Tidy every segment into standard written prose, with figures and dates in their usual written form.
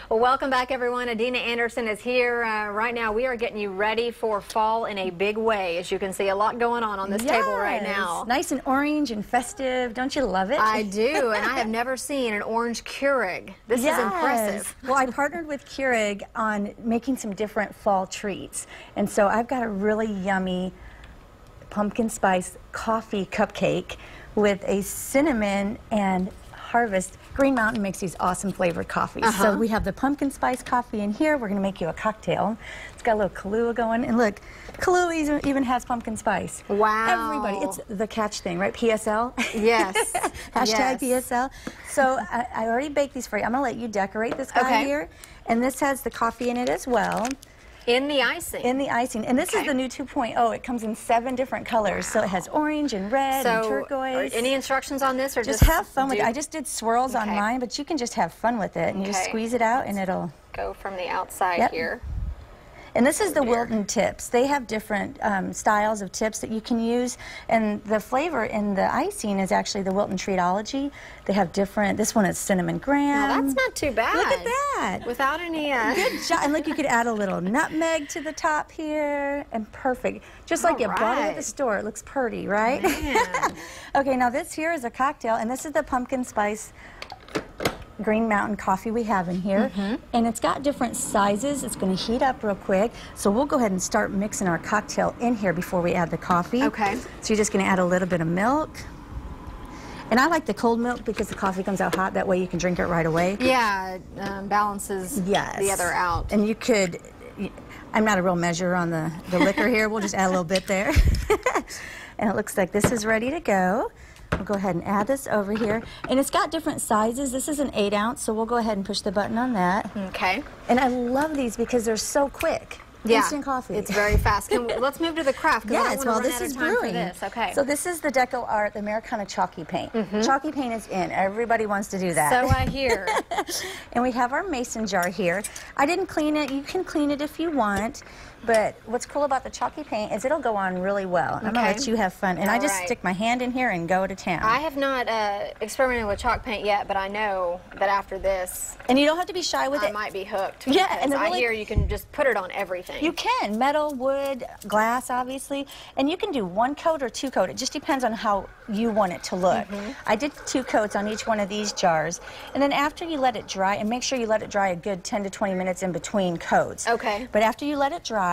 Well, welcome back, everyone. Adina Anderson is here. Right now, we are getting you ready for fall in a big way. As you can see, a lot going on this table right now. Nice and orange and festive. Don't you love it? I do, and I have never seen an orange Keurig. This is impressive. Well, I partnered with Keurig on making some different fall treats. And so I've got a really yummy pumpkin spice coffee cupcake with a cinnamon and harvest. Green Mountain makes these awesome flavored coffees. So we have the pumpkin spice coffee in here. We're going to make you a cocktail. It's got a little Kahlua going. And look, Kahlua even has pumpkin spice. Wow. Everybody, it's the catch thing, right? PSL? Yes. Hashtag PSL. So I already baked these for you. I'm going to let you decorate this guy here. And this has the coffee in it as well. In the icing. In the icing. And this is the new 2.0. It comes in 7 different colors. So it has orange and red and turquoise. Any instructions on this? Or just have fun with it. I just did swirls on mine, but you can just have fun with it. And you just squeeze it out and it'll go from the outside here. And this is the Wilton tips. They have different styles of tips that you can use. And the flavor in the icing is actually the Wilton Treatology. They have different, this one is cinnamon graham. Now, that's not too bad. Look at that. Without any... Good job. And look, you could add a little nutmeg to the top here. And perfect. Just like you bought it at the store. It looks pretty, right? Okay, now this here is a cocktail. And this is the pumpkin spice Green Mountain coffee we have in here, and it's got different sizes. It's going to heat up real quick, so we'll go ahead and start mixing our cocktail in here before we add the coffee. Okay. So you're just going to add a little bit of milk, and I like the cold milk because the coffee comes out hot. That way you can drink it right away. Yeah, it balances the other out. And you could, I'm not a real measure on the liquor here. We'll just add a little bit there. And it looks like this is ready to go. We'll go ahead and add this over here. And it's got different sizes. This is an 8 ounce, so we'll go ahead and push the button on that. Okay. And I love these because they're so quick. Yeah, instant coffee. It's very fast. Let's move to the craft. Yes, well, this is brewing. Okay. So this is the Deco Art, the Americana Chalky Paint. Chalky paint is in. Everybody wants to do that. So I hear. And we have our mason jar here. I didn't clean it. You can clean it if you want. But what's cool about the chalky paint is it'll go on really well. I'm going to let you have fun. And I just stick my hand in here and go to town. I have not experimented with chalk paint yet, but I know that after this... And you don't have to be shy with it. I might be hooked. Yeah. And I hear you can just put it on everything. You can. Metal, wood, glass, obviously. And you can do 1 coat or 2 coat. It just depends on how you want it to look. I did 2 coats on each one of these jars. And then after you let it dry, and make sure you let it dry a good 10 to 20 minutes in between coats. Okay. But after you let it dry,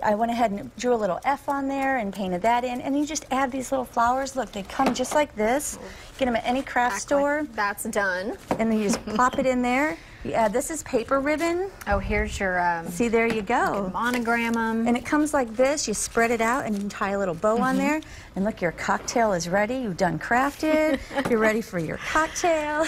I went ahead and drew a little F on there and painted that in. And you just add these little flowers. Look, they come just like this. Get them at any craft store. Like that's done. And then you just plop it in there. You add, this is paper ribbon. Oh, here's your... See, there you go. Monogram them. And it comes like this. You spread it out and you can tie a little bow on there. And look, your cocktail is ready. You've done crafted. You're ready for your cocktail.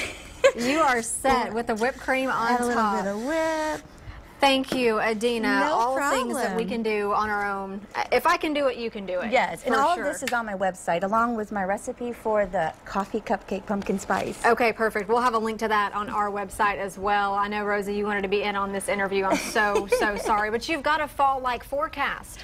You are set with the whipped cream on top. Add a little bit of whip. Thank you, Adina. No all problem. things that we can do on our own. If I can do it, you can do it. Yes, and all of this is on my website, along with my recipe for the coffee cupcake pumpkin spice. Okay, perfect. We'll have a link to that on our website as well. I know, Rosie, you wanted to be in on this interview. I'm so sorry, but you've got a fall-like forecast.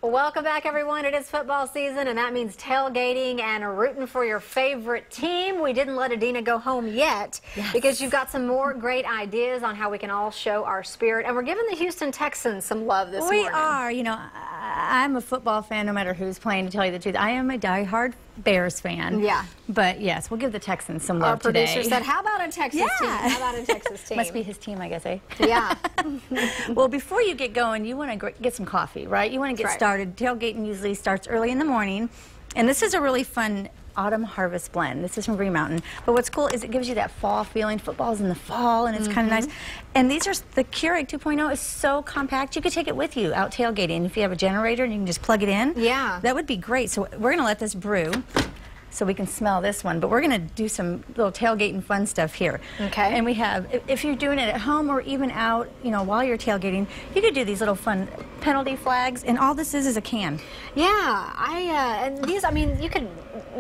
Well, welcome back, everyone. It is football season, and that means tailgating and rooting for your favorite team. We didn't let Adina go home yet because you've got some more great ideas on how we can all show our spirit. And we're giving the Houston Texans some love this morning. We are. You know, I'm a football fan no matter who's playing, to tell you the truth. I am a diehard Bears fan. Yeah. But, yes, we'll give the Texans some love today. Our producer said, how about a Texas team? How about a Texas team? Must be his team, I guess, eh? Yeah. Well, before you get going, you want to get some coffee, right? You want to get started. Tailgating usually starts early in the morning. And this is a really fun autumn harvest blend. This is from Green Mountain. But what's cool is it gives you that fall feeling. Football's in the fall, and it's kind of nice. And these are, the Keurig 2.0 is so compact. You could take it with you out tailgating. If you have a generator and you can just plug it in, that would be great. So we're going to let this brew so we can smell this one. But we're going to do some little tailgating fun stuff here. Okay. And we have, if you're doing it at home or even out, you know, while you're tailgating, you could do these little fun penalty flags. And all this is a can. Yeah. And these, I mean, you could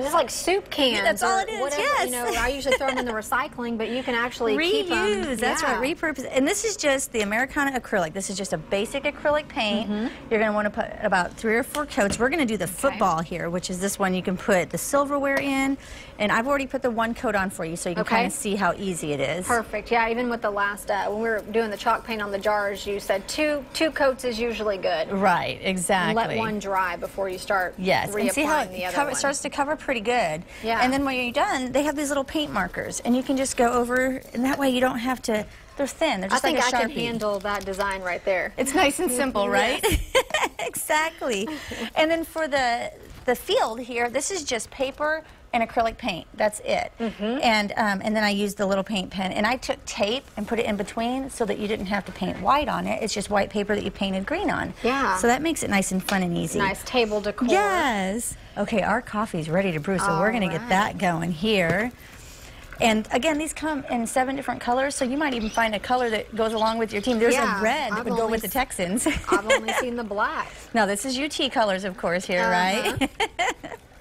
just like soup cans. That's all it is, whatever, yes. You know, I usually throw them in the recycling, but you can actually keep them. Reuse, that's right, repurpose. And this is just the Americana acrylic. This is just a basic acrylic paint. You're going to want to put about 3 or 4 coats. We're going to do the football here, which is this one you can put the silverware in. And I've already put the 1 coat on for you, so you can kind of see how easy it is. Perfect. Yeah, even with the last, when we were doing the chalk paint on the jars, you said two coats is usually good. Right, exactly. Let one dry before you start reapplying and see how it starts to cover pretty good. Yeah. And then when you're done, they have these little paint markers, and you can just go over, and that way you don't have to, they're thin, they're just like a Sharpie. I think I can handle that design right there. It's nice and simple, right? Exactly. And then for the field here, this is just paper and acrylic paint. That's it. And then I used the little paint pen, and I took tape and put it in between so that you didn't have to paint white on it. It's just white paper that you painted green on. Yeah. So that makes it nice and fun and easy. Nice table decor. Yes. Okay, our coffee's ready to brew, so we're going to get that going here. And again, these come in 7 different colors, so you might even find a color that goes along with your team. There's a red that would go with the Texans. I've only seen the black. Now, this is UT colors, of course, here, right?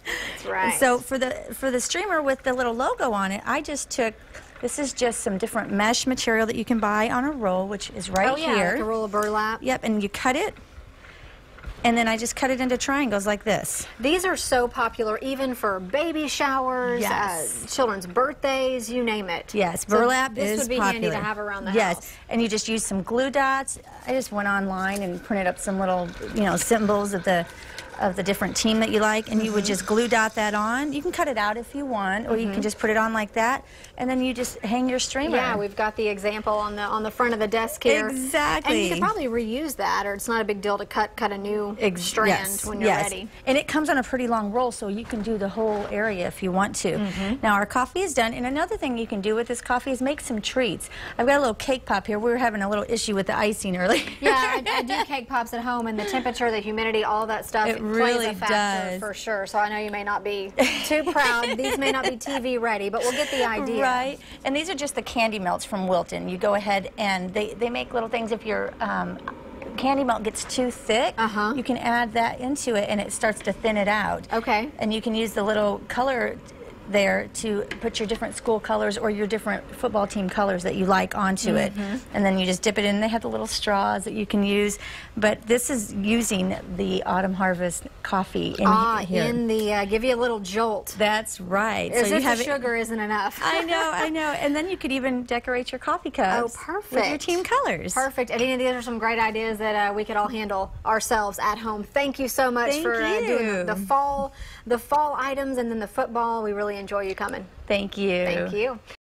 That's right. So for the streamer with the little logo on it, I just took, this is just some different mesh material that you can buy on a roll, which is right here. Like a roll of burlap. Yep, and you cut it, and then I just cut it into triangles like this. These are so popular even for baby showers, children's birthdays, you name it. Yes, burlap is popular. This would be handy to have around the house. Yes, and you just use some glue dots. I just went online and printed up some little, symbols of the different team that you like, and you would just glue dot that on. You can cut it out if you want, or you can just put it on like that, and then you just hang your streamer. Yeah, we've got the example on the front of the desk here. Exactly. And you could probably reuse that, or it's not a big deal to cut a new strand when you're ready. And it comes on a pretty long roll, so you can do the whole area if you want to. Now our coffee is done, and another thing you can do with this coffee is make some treats. I've got a little cake pop here. We were having a little issue with the icing earlier. Yeah, I do cake pops at home, and the temperature, the humidity, all that stuff, it really plays a factor for sure. So I know you may not be too proud. These may not be TV ready, but we'll get the idea. Right. And these are just the candy melts from Wilton. You go ahead and they make little things. If your candy melt gets too thick, you can add that into it, and it starts to thin it out. Okay. And you can use the little color there to put your different school colors or your different football team colors that you like onto it, and then you just dip it in. They have the little straws that you can use, but this is using the Autumn Harvest coffee in here. In the give you a little jolt. That's right. As so if you have the sugar isn't enough. I know. And then you could even decorate your coffee cups. Oh, perfect. With your team colors. Perfect. Adina, these are some great ideas that we could all handle ourselves at home. Thank you so much for doing the fall items and then the football. We really enjoy you coming. Thank you. Thank you.